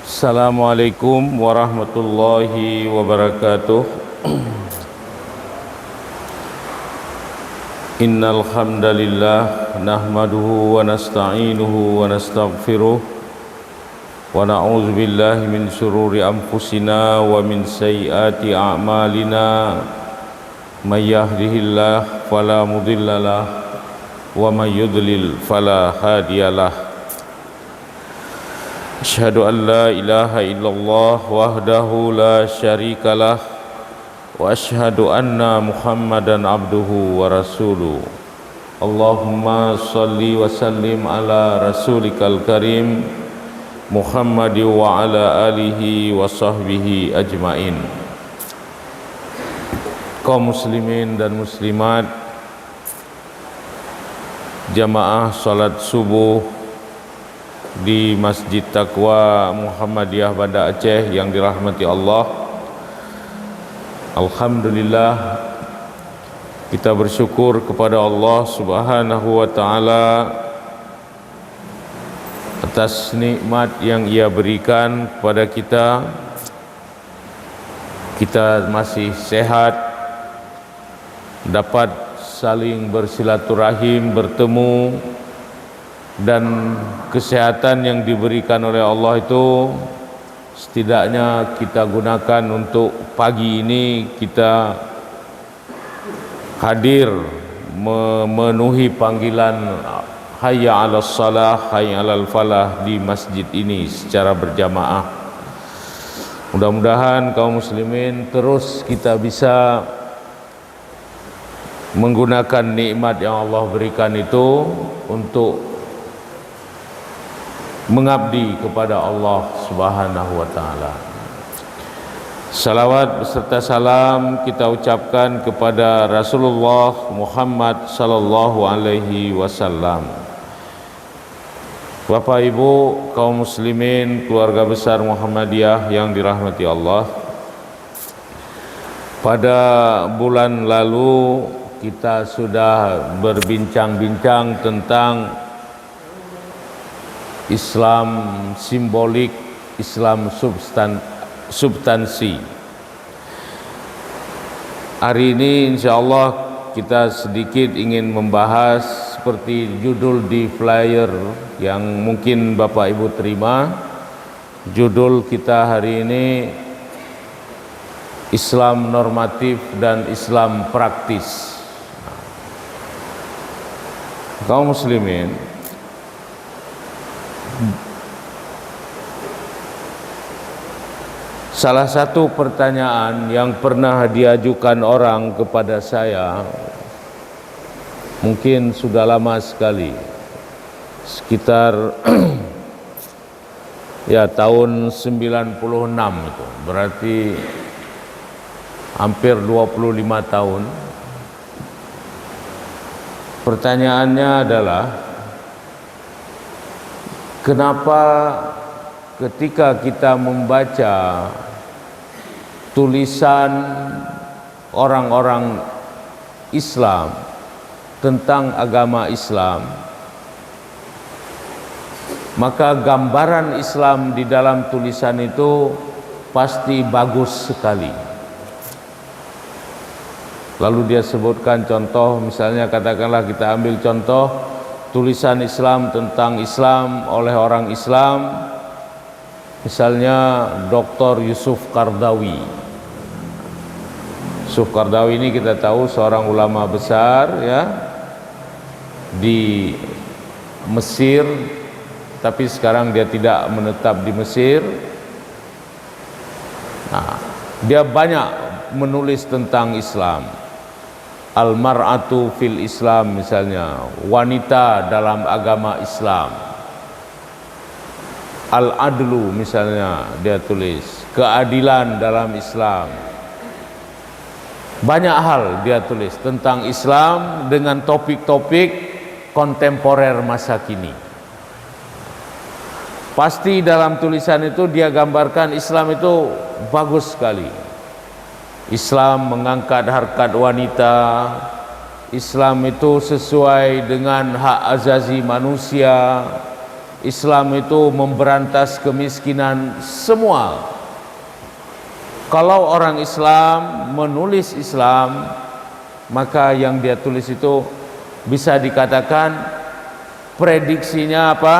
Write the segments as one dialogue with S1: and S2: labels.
S1: Assalamualaikum warahmatullahi wabarakatuh. Innal hamdalillah nahmaduhu wa nasta'inuhu wa nastaghfiruh wa na'udzu billahi min shururi anfusina wa min sayyiati a'malina. May yahdihillahu fala mudhillalah wa may yudlil fala hadiyalah. Asyhadu an la ilaha illallah wahdahu la syarikalah wa asyhadu anna Muhammadan abduhu wa rasuluh. Allahumma salli wa sallim ala rasulikal karim Muhammad wa ala alihi wa sahbihi ajmain. Kaum muslimin dan muslimat, jamaah salat subuh di Masjid Taqwa Muhammadiyah Banda Aceh yang dirahmati Allah. Alhamdulillah, kita bersyukur kepada Allah Subhanahu wa taala atas nikmat yang Ia berikan kepada kita. Kita masih sehat, dapat saling bersilaturahim, bertemu, dan kesehatan yang diberikan oleh Allah itu setidaknya kita gunakan untuk pagi ini kita hadir memenuhi panggilan hayya 'alas salah, hayya 'alal falah di masjid ini secara berjamaah. Mudah-mudahan kaum muslimin terus kita bisa menggunakan nikmat yang Allah berikan itu untuk mengabdi kepada Allah Subhanahu wa taala. Salawat beserta salam kita ucapkan kepada Rasulullah Muhammad sallallahu alaihi wasallam. Bapak Ibu kaum muslimin, keluarga besar Muhammadiyah yang dirahmati Allah. Pada bulan lalu kita sudah berbincang-bincang tentang Islam simbolik, Islam substansi. Hari ini insyaallah kita sedikit ingin membahas seperti judul di flyer yang mungkin Bapak Ibu terima. Judul kita hari ini Islam normatif dan Islam praktis. Kaum muslimin, salah satu pertanyaan yang pernah diajukan orang kepada saya, mungkin sudah lama sekali, sekitar ya tahun 96 itu, berarti hampir 25 tahun. Pertanyaannya adalah, kenapa ketika kita membaca tulisan orang-orang Islam tentang agama Islam, maka gambaran Islam di dalam tulisan itu pasti bagus sekali. Lalu dia sebutkan contoh, misalnya katakanlah kita ambil contoh tulisan Islam tentang Islam oleh orang Islam, misalnya Dr. Yusuf Qaradawi. Yusuf Qaradawi ini kita tahu seorang ulama besar ya di Mesir, tapi sekarang dia tidak menetap di Mesir. Nah, dia banyak menulis tentang Islam. Al-mar'atu fil Islam misalnya, wanita dalam agama Islam. Al-adlu misalnya dia tulis, keadilan dalam Islam. Banyak hal dia tulis tentang Islam dengan topik-topik kontemporer masa kini. Pasti dalam tulisan itu dia gambarkan Islam itu bagus sekali. Islam mengangkat harkat wanita, Islam itu sesuai dengan hak azazi manusia, Islam itu memberantas kemiskinan semua. Kalau orang Islam menulis Islam, maka yang dia tulis itu bisa dikatakan prediksinya apa?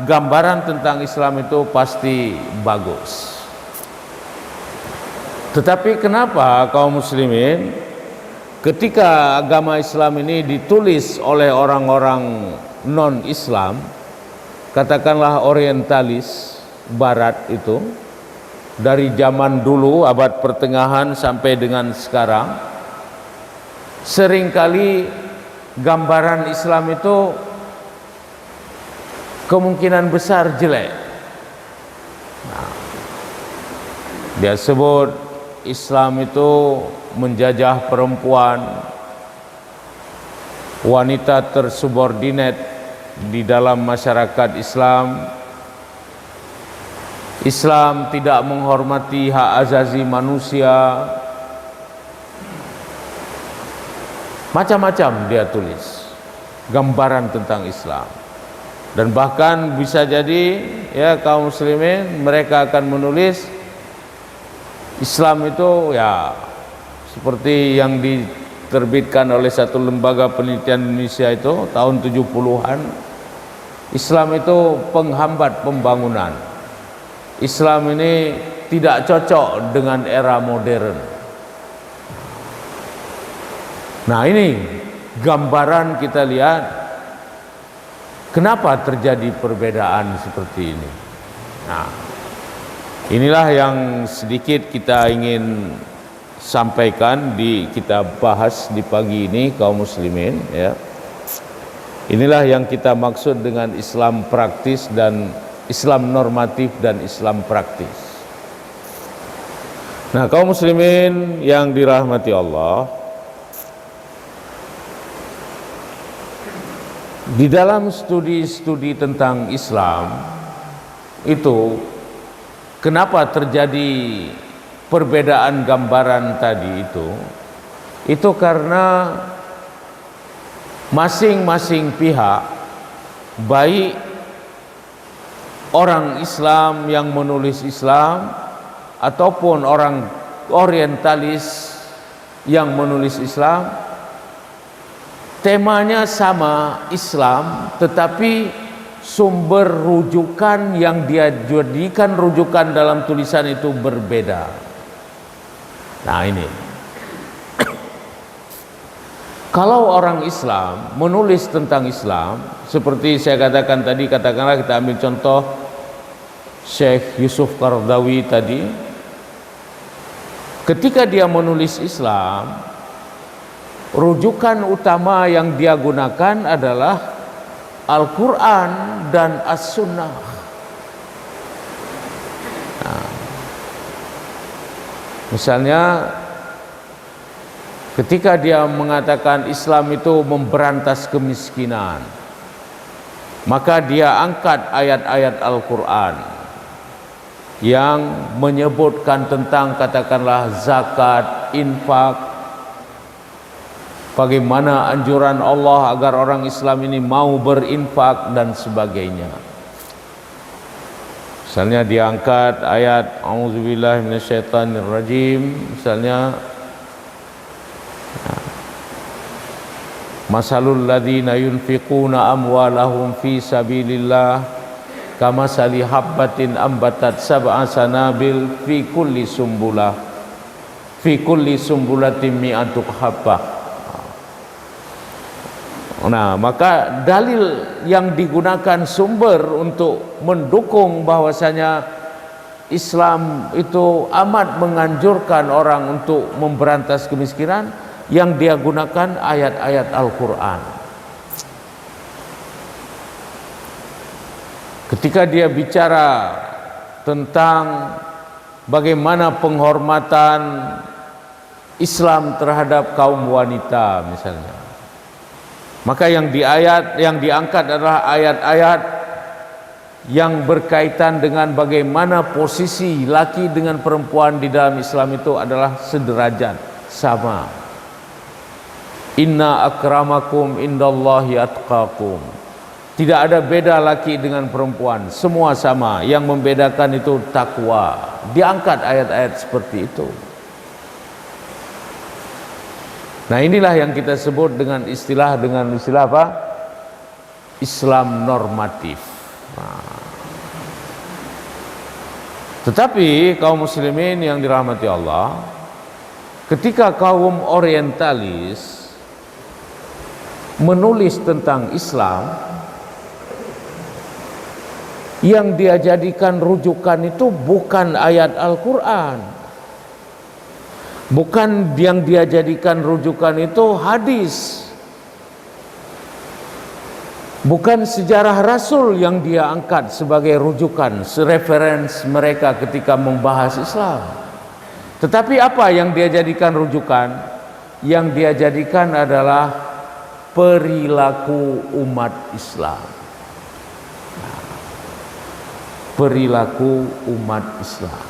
S1: Gambaran tentang Islam itu pasti bagus. Tetapi kenapa kaum muslimin ketika agama Islam ini ditulis oleh orang-orang non-Islam, katakanlah orientalis barat itu, dari zaman dulu abad pertengahan sampai dengan sekarang, seringkali gambaran Islam itu kemungkinan besar jelek. Dia sebut Islam itu menjajah perempuan, wanita tersubordinat di dalam masyarakat Islam. Islam tidak menghormati hak azazi manusia. Macam-macam dia tulis gambaran tentang Islam. Dan bahkan bisa jadi ya kaum muslimin mereka akan menulis Islam itu ya seperti yang diterbitkan oleh satu lembaga penelitian Indonesia itu tahun 70-an. Islam itu penghambat pembangunan. Islam ini tidak cocok dengan era modern. Nah, ini gambaran kita lihat kenapa terjadi perbedaan seperti ini. Nah, inilah yang sedikit kita ingin sampaikan kita bahas di pagi ini kaum muslimin ya. Inilah yang kita maksud dengan Islam praktis dan Islam normatif dan Islam praktis. Nah, kaum muslimin yang dirahmati Allah, di dalam studi-studi tentang Islam itu kenapa terjadi perbedaan gambaran tadi itu karena masing-masing pihak, baik orang Islam yang menulis Islam ataupun orang orientalis yang menulis Islam, temanya sama Islam, tetapi sumber rujukan yang dia jadikan rujukan dalam tulisan itu berbeda. Nah, ini kalau orang Islam menulis tentang Islam, seperti saya katakan tadi, katakanlah kita ambil contoh Syekh Yusuf Qaradawi tadi, ketika dia menulis Islam, rujukan utama yang dia gunakan adalah Al-Quran dan As-Sunnah. Nah, misalnya ketika dia mengatakan Islam itu memberantas kemiskinan, maka dia angkat ayat-ayat Al-Quran yang menyebutkan tentang katakanlah zakat, infak, bagaimana anjuran Allah agar orang Islam ini mau berinfak dan sebagainya. Misalnya diangkat ayat A'udzubillahi minasyaitonirrajim, misalnya Masalul ladzina yunfiquna amwalahum fi sabilillah kamasali habbatin ambatat sab'a sanabil fi kulli sumbulatin mi'atu habbah. Nah, maka dalil yang digunakan sumber untuk mendukung bahwasanya Islam itu amat menganjurkan orang untuk memberantas kemiskinan, yang dia gunakan ayat-ayat Al-Quran. Ketika dia bicara tentang bagaimana penghormatan Islam terhadap kaum wanita misalnya, maka yang diangkat adalah ayat-ayat yang berkaitan dengan bagaimana posisi laki dengan perempuan di dalam Islam itu adalah sederajat, sama. Inna akramakum indallahi atqakum. Tidak ada beda laki dengan perempuan, semua sama. Yang membedakan itu takwa. Diangkat ayat-ayat seperti itu. Nah, inilah yang kita sebut dengan istilah apa? Islam normatif. Nah. Tetapi kaum muslimin yang dirahmati Allah, ketika kaum orientalis menulis tentang Islam, yang dia jadikan rujukan itu bukan ayat Al-Quran, bukan yang dia jadikan rujukan itu hadis, bukan sejarah Rasul yang dia angkat sebagai rujukan, referensi mereka ketika membahas Islam. Tetapi apa yang dia jadikan rujukan? Yang dia jadikan adalah perilaku umat Islam. Perilaku umat Islam.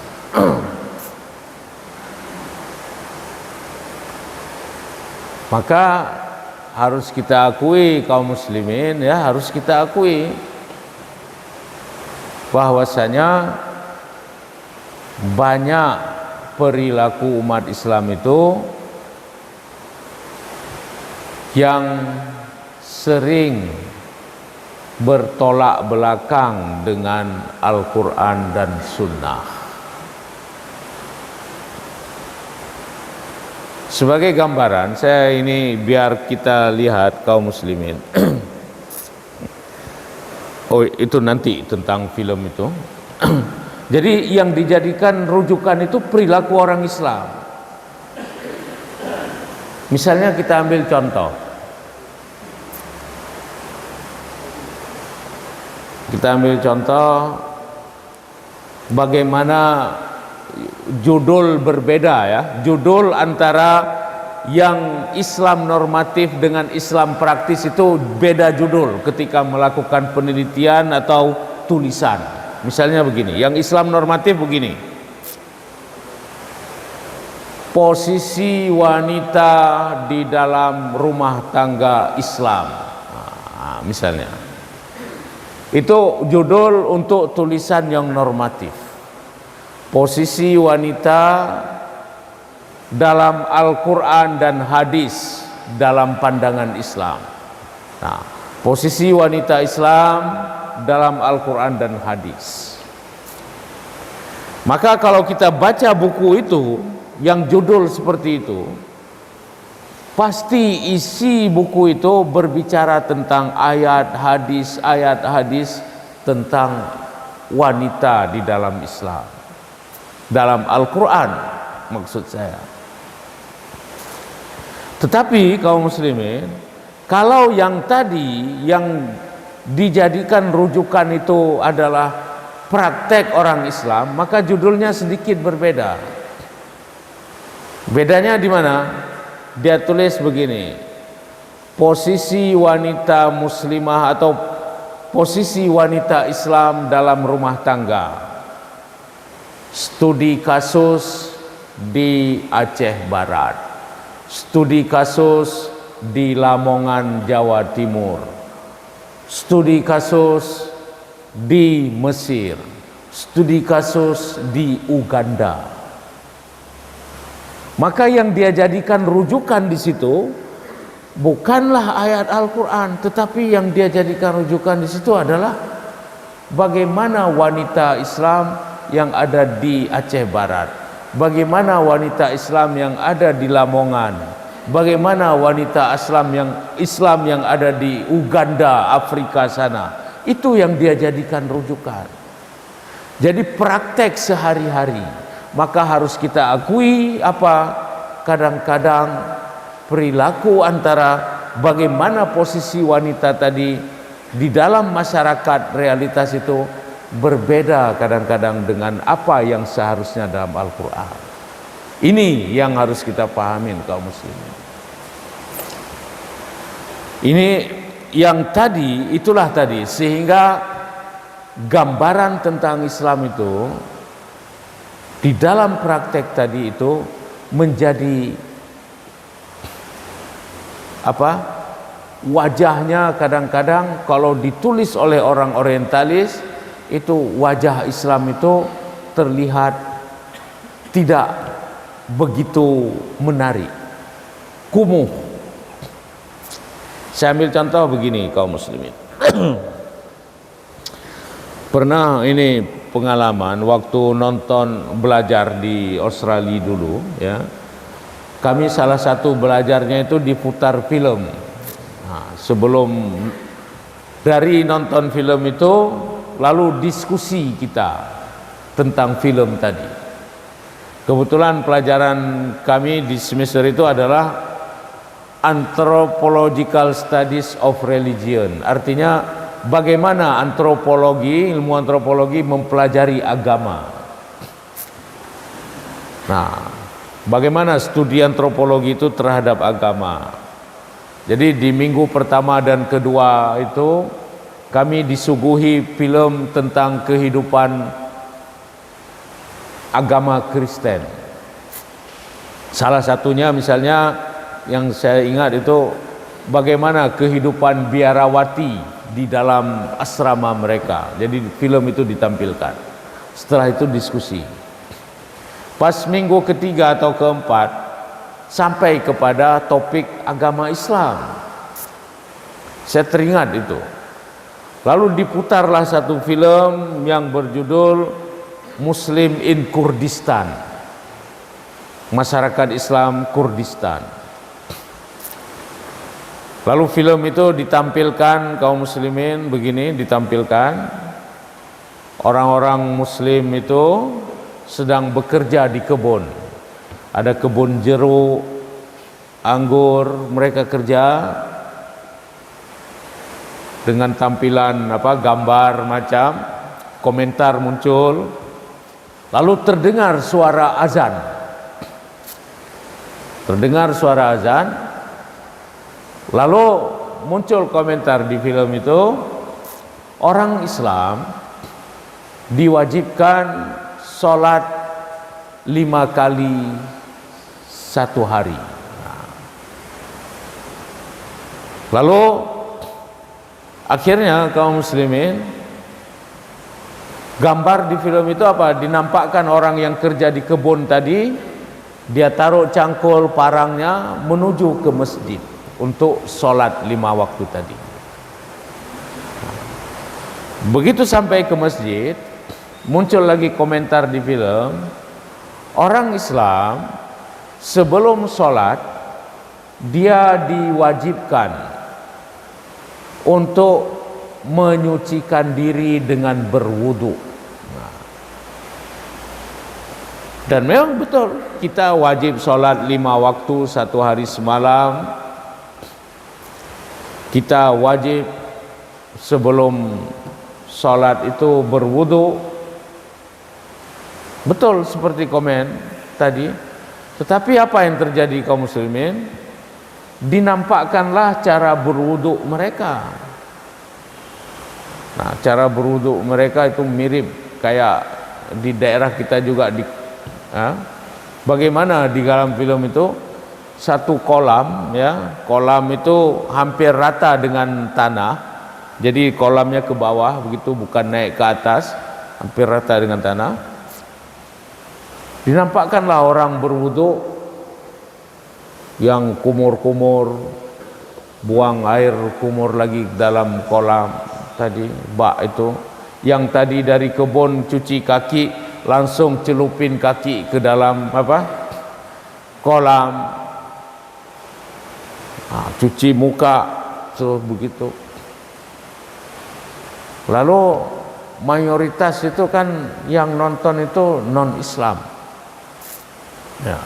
S1: Maka harus kita akui kaum muslimin, ya, harus kita akui bahwasanya banyak perilaku umat Islam itu yang sering bertolak belakang dengan Al-Quran dan Sunnah. Sebagai gambaran, saya ini biar kita lihat kaum muslimin. Oh, itu nanti tentang film itu. Jadi yang dijadikan rujukan itu perilaku orang Islam. Misalnya kita ambil contoh. Kita ambil contoh bagaimana judul berbeda, ya, judul antara yang Islam normatif dengan Islam praktis itu beda judul ketika melakukan penelitian atau tulisan. Misalnya begini, yang Islam normatif begini: posisi wanita di dalam rumah tangga Islam. Nah, misalnya itu judul untuk tulisan yang normatif. Posisi wanita dalam Al-Quran dan hadis dalam pandangan Islam. Nah, posisi wanita Islam dalam Al-Quran dan hadis. Maka kalau kita baca buku itu yang judul seperti itu, pasti isi buku itu berbicara tentang ayat hadis tentang wanita di dalam Islam, dalam Al-Quran maksud saya. Tetapi kaum muslimin, kalau yang tadi yang dijadikan rujukan itu adalah praktek orang Islam, maka judulnya sedikit berbeda. Bedanya di mana? Dia tulis begini: posisi wanita muslimah atau posisi wanita Islam dalam rumah tangga. Studi kasus di Aceh Barat, studi kasus di Lamongan, Jawa Timur, studi kasus di Mesir, studi kasus di Uganda. Maka yang dia jadikan rujukan di situ bukanlah ayat Al-Quran, tetapi yang dia jadikan rujukan di situ adalah bagaimana wanita Islam yang ada di Aceh Barat, bagaimana wanita Islam yang ada di Lamongan, bagaimana wanita Islam yang ada di Uganda, Afrika sana. Itu yang dia jadikan rujukan. Jadi praktek sehari-hari. Maka harus kita akui kadang-kadang perilaku antara bagaimana posisi wanita tadi di dalam masyarakat realitas itu berbeda kadang-kadang dengan apa yang seharusnya dalam Al-Quran. Ini yang harus kita pahamin kaum muslimin. Ini yang tadi, itulah tadi, sehingga gambaran tentang Islam itu di dalam praktek tadi itu menjadi wajahnya kadang-kadang kalau ditulis oleh orang orientalis itu wajah Islam itu terlihat tidak begitu menarik, kumuh. Saya ambil contoh begini kaum muslimin. Pernah ini pengalaman waktu nonton belajar di Australia dulu ya. Kami salah satu belajarnya itu diputar film. Nah, sebelum dari nonton film itu lalu diskusi kita tentang film tadi. Kebetulan pelajaran kami di semester itu adalah Anthropological Studies of Religion. Artinya bagaimana antropologi, ilmu antropologi mempelajari agama. Nah, bagaimana studi antropologi itu terhadap agama. Jadi di minggu pertama dan kedua itu kami disuguhi film tentang kehidupan agama Kristen. Salah satunya misalnya yang saya ingat itu bagaimana kehidupan biarawati di dalam asrama mereka. Jadi film itu ditampilkan. Setelah itu diskusi. Pas minggu ketiga atau keempat sampai kepada topik agama Islam. Saya teringat itu. Lalu diputarlah satu film yang berjudul Muslim in Kurdistan, masyarakat Islam Kurdistan. Lalu film itu ditampilkan kaum muslimin begini, ditampilkan orang-orang muslim itu sedang bekerja di kebun. Ada kebun jeruk, anggur, mereka kerja dengan tampilan gambar macam, komentar muncul. Lalu terdengar suara azan. Terdengar suara azan. Lalu muncul komentar di film itu, orang Islam diwajibkan sholat 5 kali satu hari. Lalu akhirnya kaum muslimin, gambar di film itu apa? Dinampakkan orang yang kerja di kebun tadi, dia taruh cangkul parangnya menuju ke masjid untuk sholat 5 waktu tadi. Begitu sampai ke masjid, muncul lagi komentar di film, orang Islam sebelum sholat dia diwajibkan untuk menyucikan diri dengan berwudu. Dan memang betul, kita wajib sholat 5 waktu 1 hari semalam. Kita wajib sebelum sholat itu berwudu. Betul seperti komen tadi. Tetapi apa yang terjadi kaum muslimin? Dinampakkanlah cara berwudu mereka. Nah, cara berwudu mereka itu mirip kayak di daerah kita juga bagaimana di dalam film itu satu kolam ya, kolam itu hampir rata dengan tanah. Jadi kolamnya ke bawah begitu, bukan naik ke atas, hampir rata dengan tanah. Dinampakkanlah orang berwudu yang kumur-kumur, buang air kumur lagi dalam kolam tadi, bak itu. Yang tadi dari kebun cuci kaki, langsung celupin kaki ke dalam kolam. Cuci muka terus begitu. Lalu mayoritas itu kan yang nonton itu non Islam ya.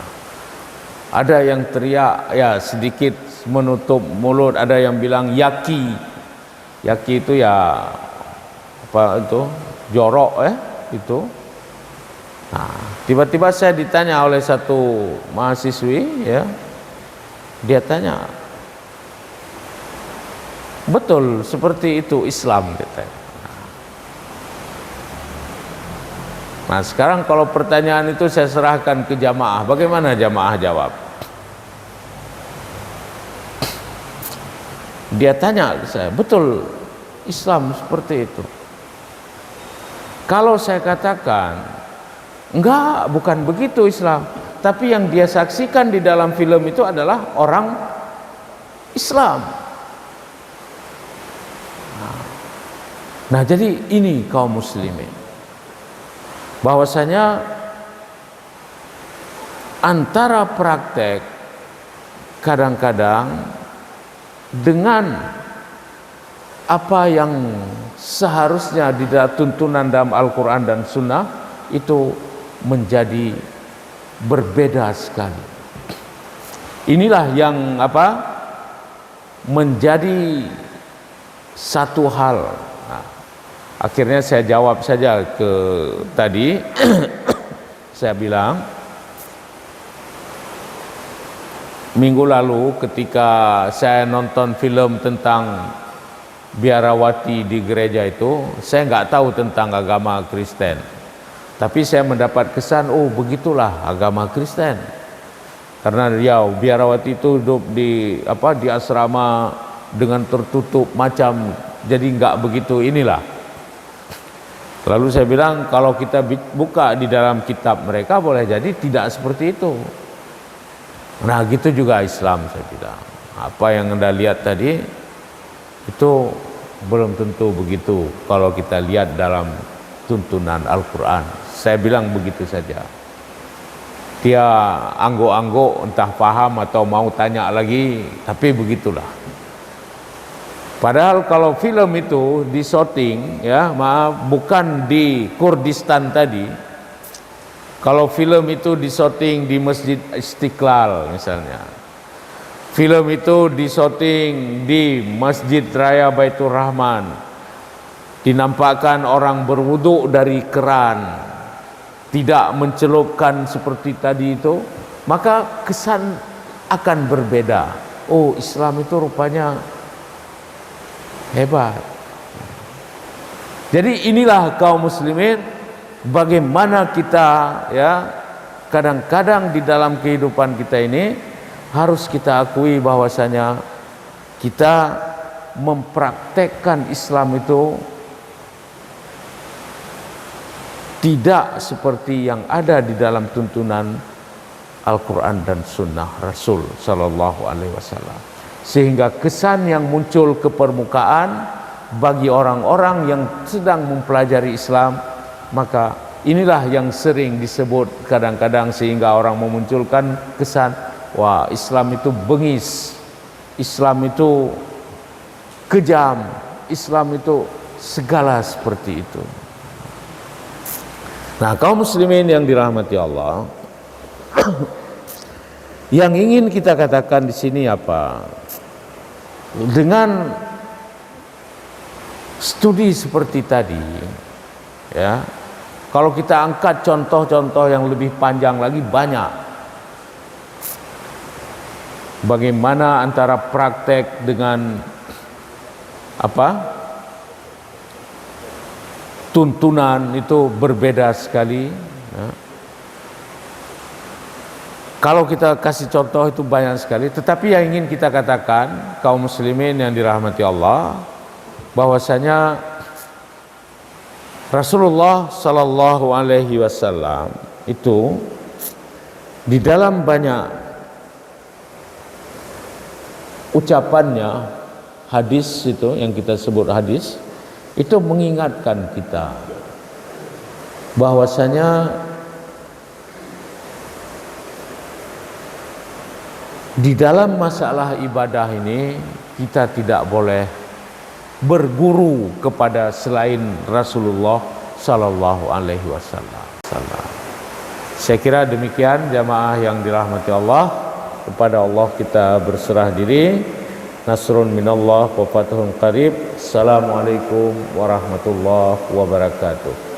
S1: Ada yang teriak ya, sedikit menutup mulut, ada yang bilang yaki. Yaki itu ya apa itu? Jorok itu. Nah, tiba-tiba saya ditanya oleh satu mahasiswi ya. Dia tanya, betul seperti itu Islam katanya. Nah, sekarang kalau pertanyaan itu saya serahkan ke jamaah, bagaimana jamaah jawab? dia tanya ke saya, betul Islam seperti itu? Kalau saya katakan enggak, bukan begitu Islam, tapi yang dia saksikan di dalam film itu adalah orang Islam. Nah, jadi ini kaum muslimin, bahwasanya antara praktek kadang-kadang dengan apa yang seharusnya di dalam tuntunan dalam Al-Quran dan Sunnah itu menjadi berbeda sekali. Inilah yang menjadi satu hal. Nah, akhirnya saya jawab saja ke tadi. Saya bilang minggu lalu ketika saya nonton film tentang biarawati di gereja itu, saya nggak tahu tentang agama Kristen, tapi saya mendapat kesan, oh begitulah agama Kristen, karena biarawati itu hidup di asrama dengan tertutup macam, jadi nggak begitu inilah. Lalu saya bilang kalau kita buka di dalam kitab mereka boleh jadi tidak seperti itu. Nah gitu juga Islam, saya bilang. Apa yang Anda lihat tadi itu belum tentu begitu kalau kita lihat dalam tuntunan Al-Quran. Saya bilang begitu saja. Dia angguk-angguk, entah paham atau mau tanya lagi, tapi begitulah. Padahal kalau film itu di syuting, bukan di Kurdistan tadi. Kalau film itu di syuting di Masjid Istiqlal misalnya, film itu di syuting di Masjid Raya Baitur Rahman, dinampakkan orang berwudu dari keran, tidak mencelupkan seperti tadi itu, maka kesan akan berbeda. Oh, Islam itu rupanya hebat. Jadi inilah kaum muslimin, bagaimana kita kadang-kadang di dalam kehidupan kita ini harus kita akui bahwasanya kita mempraktekkan Islam itu tidak seperti yang ada di dalam tuntunan Al-Quran dan Sunnah Rasul Sallallahu Alaihi Wasallam, sehingga kesan yang muncul ke permukaan bagi orang-orang yang sedang mempelajari Islam, maka inilah yang sering disebut kadang-kadang sehingga orang memunculkan kesan, wah Islam itu bengis, Islam itu kejam, Islam itu segala seperti itu. Nah, kaum muslimin yang dirahmati Allah, yang ingin kita katakan di sini apa? Dengan studi seperti tadi, kalau kita angkat contoh-contoh yang lebih panjang lagi banyak. Bagaimana antara praktek dengan tuntunan itu berbeda sekali. Kalau kita kasih contoh itu banyak sekali, tetapi yang ingin kita katakan kaum muslimin yang dirahmati Allah, bahwasanya Rasulullah Sallallahu Alaihi Wasallam itu di dalam banyak ucapannya, hadis itu yang kita sebut hadis, itu mengingatkan kita bahwasanya di dalam masalah ibadah ini kita tidak boleh berguru kepada selain Rasulullah Sallallahu Alaihi Wasallam. Saya kira demikian jamaah yang dirahmati Allah. Kepada Allah kita berserah diri. Nasrun minallah wa fathun qarib. Assalamualaikum warahmatullahi wabarakatuh.